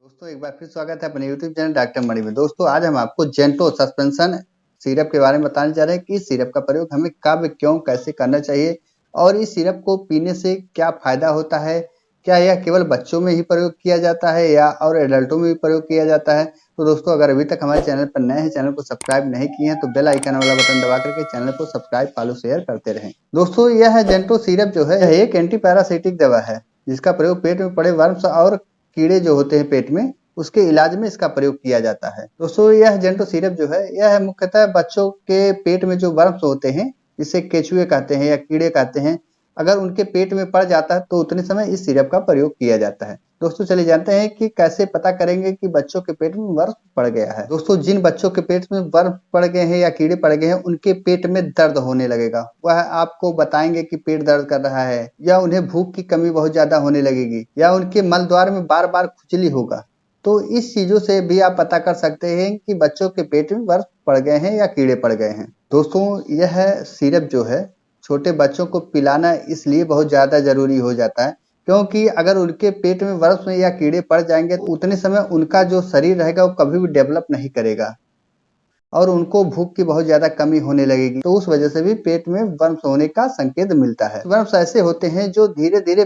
दोस्तों एक बार फिर स्वागत है अपने YouTube चैनल डॉक्टर मणि में। दोस्तों आज हम आपको जेंटो सस्पेंशन सिरप के बारे में बताने जा रहे हैं कि इस सिरप का प्रयोग हमें कब क्यों कैसे करना चाहिए और इस सिरप को पीने से क्या फायदा होता है। क्या यह केवल बच्चों में ही प्रयोग किया जाता है या और एडल्टों में भी प्रयोग किया जाता है। तो दोस्तों अगर अभी तक हमारे चैनल पर नए हैं, चैनल को सब्सक्राइब नहीं किए हैं तो बेल आइकन वाला बटन दबा करके चैनल को सब्सक्राइब फॉलो शेयर करते रहें। दोस्तों यह जेंटो सिरप जो है यह एक एंटी पैरासिटिक दवा है जिसका प्रयोग पेट में पड़े वर्म्स और कीड़े जो होते हैं पेट में उसके इलाज में इसका प्रयोग किया जाता है। दोस्तों यह जेंटो सिरप जो है यह मुख्यतः बच्चों के पेट में जो वर्म्स होते हैं जिसे केचुए कहते हैं या कीड़े कहते हैं, अगर उनके पेट में पड़ जाता है तो उतने समय इस सिरप का प्रयोग किया जाता है। दोस्तों चलिए जानते हैं कि कैसे पता करेंगे कि बच्चों के पेट में वर्म पड़ गया है। दोस्तों जिन बच्चों के पेट में वर्म पड़ गए हैं या कीड़े पड़ गए हैं उनके पेट में दर्द होने लगेगा। वह आपको बताएंगे कि पेट दर्द कर रहा है या उन्हें भूख की कमी बहुत ज्यादा होने लगेगी या उनके मल द्वार में बार बार खुजली होगा। तो इस चीजों से भी आप पता कर सकते हैं कि बच्चों के पेट में वर्म पड़ गए हैं या कीड़े पड़ गए हैं। दोस्तों यह सिरप जो है छोटे बच्चों को पिलाना इसलिए बहुत ज्यादा जरूरी हो जाता है क्योंकि अगर उनके पेट में वर्म या कीड़े पड़ जाएंगे तो उतने समय उनका जो शरीर रहेगा वो कभी भी डेवलप नहीं करेगा और उनको भूख की बहुत ज्यादा कमी होने लगेगी। तो उस वजह से भी पेट में वर्म्स होने का संकेत मिलता है। वर्म्स ऐसे होते हैं जो धीरे धीरे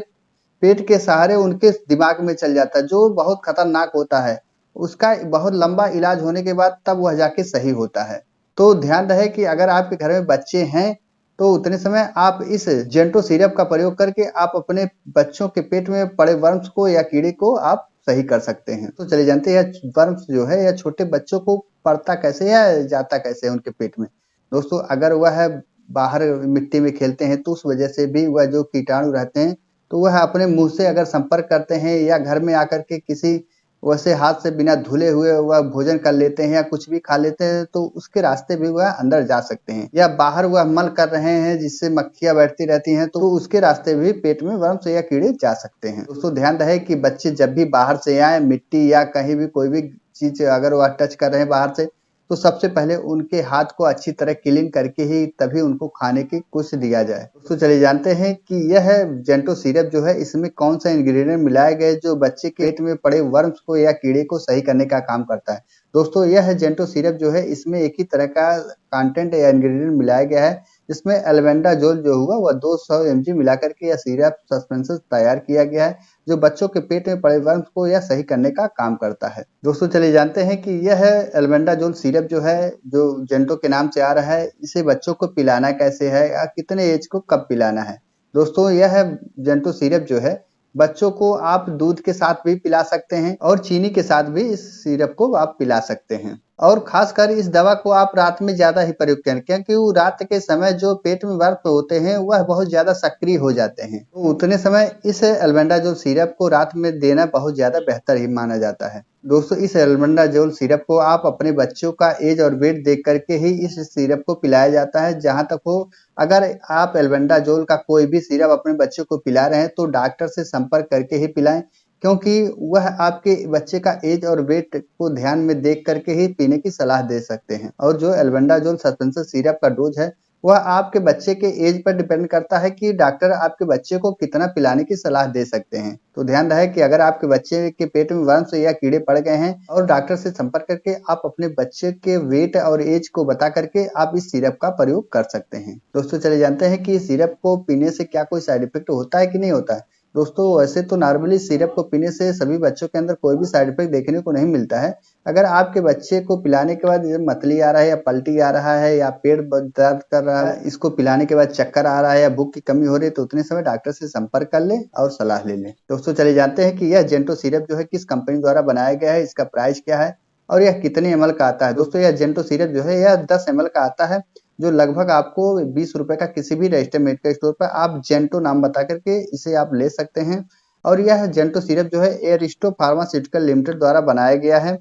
पेट के सहारे उनके दिमाग में चल जाता है जो बहुत खतरनाक होता है। उसका बहुत लंबा इलाज होने के बाद तब वह जाके सही होता है। तो ध्यान रहे कि अगर आपके घर में बच्चे हैं तो उतने समय आप इस जेंटो सिरप का प्रयोग करके आप अपने बच्चों के पेट में पड़े वर्म्स को या कीड़े को आप सही कर सकते हैं। तो चले जानते हैं वर्म्स जो है या छोटे बच्चों को पड़ता कैसे या जाता कैसे है उनके पेट में। दोस्तों अगर वह बाहर मिट्टी में खेलते हैं तो उस वजह से भी वह जो कीटाणु रहते हैं तो वह अपने मुंह से अगर संपर्क करते हैं या घर में आकर के किसी वैसे हाथ से बिना धुले हुए वह भोजन कर लेते हैं या कुछ भी खा लेते हैं तो उसके रास्ते भी वह अंदर जा सकते हैं या बाहर वह मल कर रहे हैं जिससे मक्खियां बैठती रहती हैं तो उसके रास्ते भी पेट में वर्म्स या कीड़े जा सकते हैं। दोस्तों ध्यान रहे कि बच्चे जब भी बाहर से आए मिट्टी या कहीं भी कोई भी चीज अगर वह टच कर रहे हैं बाहर से तो सबसे पहले उनके हाथ को अच्छी तरह क्लीन करके ही तभी उनको खाने की कुछ दिया जाए। तो चलिए जानते हैं कि यह जेंटो सिरप जो है इसमें कौन सा इंग्रेडिएंट मिलाया गया है जो बच्चे के पेट में पड़े वर्म्स को या कीड़े को सही करने का काम करता है। दोस्तों यह जेंटो सिरप जो है इसमें एक ही तरह का कंटेंट या इंग्रेडिएंट मिलाया गया है जिसमें एल्बेंडाजोल जो हुआ वह 200 mg मिलाकर के यह सिरप सस्पेंशन तैयार किया गया है जो बच्चों के पेट में पड़े वर्म्स को यह सही करने का काम करता है। दोस्तों चलिए जानते हैं कि यह एल्बेंडाजोल सिरप जो है जो जेंटो के नाम से आ रहा है इसे बच्चों को पिलाना कैसे है या कितने एज को कब पिलाना है। दोस्तों यह जेंटो सिरप जो है बच्चों को आप दूध के साथ भी पिला सकते हैं और चीनी के साथ भी इस सिरप को आप पिला सकते हैं और खासकर इस दवा को आप रात में ज्यादा ही प्रयोग करें क्योंकि वो रात के समय जो पेट में वर्म होते हैं वह बहुत ज्यादा सक्रिय हो जाते हैं। तो उतने समय इस एल्बेंडाजोल सिरप को रात में देना बहुत ज्यादा बेहतर ही माना जाता है। दोस्तों इस एल्बेंडाजोल सिरप को आप अपने बच्चों का एज और वेट देख करके ही इस सिरप को पिलाया जाता है। जहां तक हो अगर आप एल्बेंडाजोल का कोई भी सिरप अपने बच्चों को पिला रहे हैं तो डॉक्टर से संपर्क करके ही पिलाएं क्योंकि वह आपके बच्चे का एज और वेट को ध्यान में देख करके ही पीने की सलाह दे सकते हैं। और जो एल्बेंडाजोल सस्पेंशन सिरप का डोज है वह आपके बच्चे के एज पर डिपेंड करता है कि डॉक्टर आपके बच्चे को कितना पिलाने की सलाह दे सकते हैं। तो ध्यान रहे कि अगर आपके बच्चे के पेट में वर्म्स या कीड़े पड़ गए हैं और डॉक्टर से संपर्क करके आप अपने बच्चे के वेट और एज को बता करके आप इस सिरप का प्रयोग कर सकते हैं। दोस्तों चले जानते हैं कि इस सिरप को पीने से क्या कोई साइड इफेक्ट होता है कि नहीं होता है। दोस्तों वैसे तो नॉर्मली सिरप को पीने से सभी बच्चों के अंदर कोई भी साइड इफेक्ट देखने को नहीं मिलता है। अगर आपके बच्चे को पिलाने के बाद मतली आ रहा है या पलटी आ रहा है या पेट दर्द कर रहा है, इसको पिलाने के बाद चक्कर आ रहा है या भूख की कमी हो रही है तो उतने समय डॉक्टर से संपर्क कर ले और सलाह ले लें। दोस्तों चले जानते हैं कि यह जेंटो सिरप जो है किस कंपनी द्वारा बनाया गया है, इसका प्राइस क्या है और यह कितने ml का आता है। दोस्तों यह जेंटो सिरप जो है यह 10 ml का आता है जो लगभग आपको 20 रुपए का किसी भी रजिस्टर्ड मेडिकल स्टोर पर आप जेंटो नाम बता करके इसे आप ले सकते हैं। और यह जेंटो सिरप जो है एरिस्टो फार्मास्यूटिकल लिमिटेड द्वारा बनाया गया है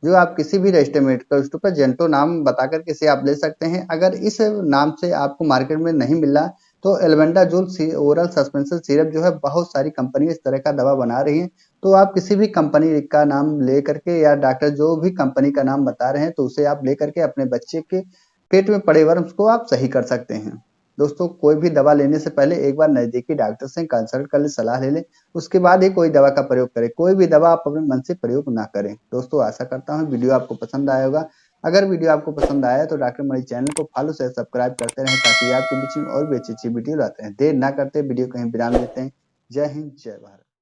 जो आप किसी भी रजिस्टर्ड मेडिकल स्टोर पर जेंटो नाम बता करके इसे आप ले सकते हैं। अगर इस नाम से आपको मार्केट में नहीं मिल रहा तो एल्बेंडाजोल ओरल सस्पेंशन सिरप जो है बहुत सारी कंपनी इस तरह का दवा बना रही है तो आप किसी भी कंपनी का नाम ले करके या डॉक्टर जो भी कंपनी का नाम बता रहे हैं तो उसे आप ले करके अपने बच्चे के पेट में पड़े वर्म्स को आप सही कर सकते हैं। दोस्तों कोई भी दवा लेने से पहले एक बार नजदीकी डॉक्टर से कंसल्ट कर ले, सलाह ले ले, उसके बाद ही कोई दवा का प्रयोग करें। कोई भी दवा आप अपने मन से प्रयोग ना करें। दोस्तों आशा करता हूँ वीडियो आपको पसंद आया होगा। अगर वीडियो आपको पसंद आया तो डॉक्टर मणि चैनल को फॉलो से सब्सक्राइब करते रहें, ताकि आपके बीच में और भी अच्छी अच्छी वीडियो लाते हैं। देर ना करते वीडियो कहीं विराम देते हैं। जय हिंद, जय भारत।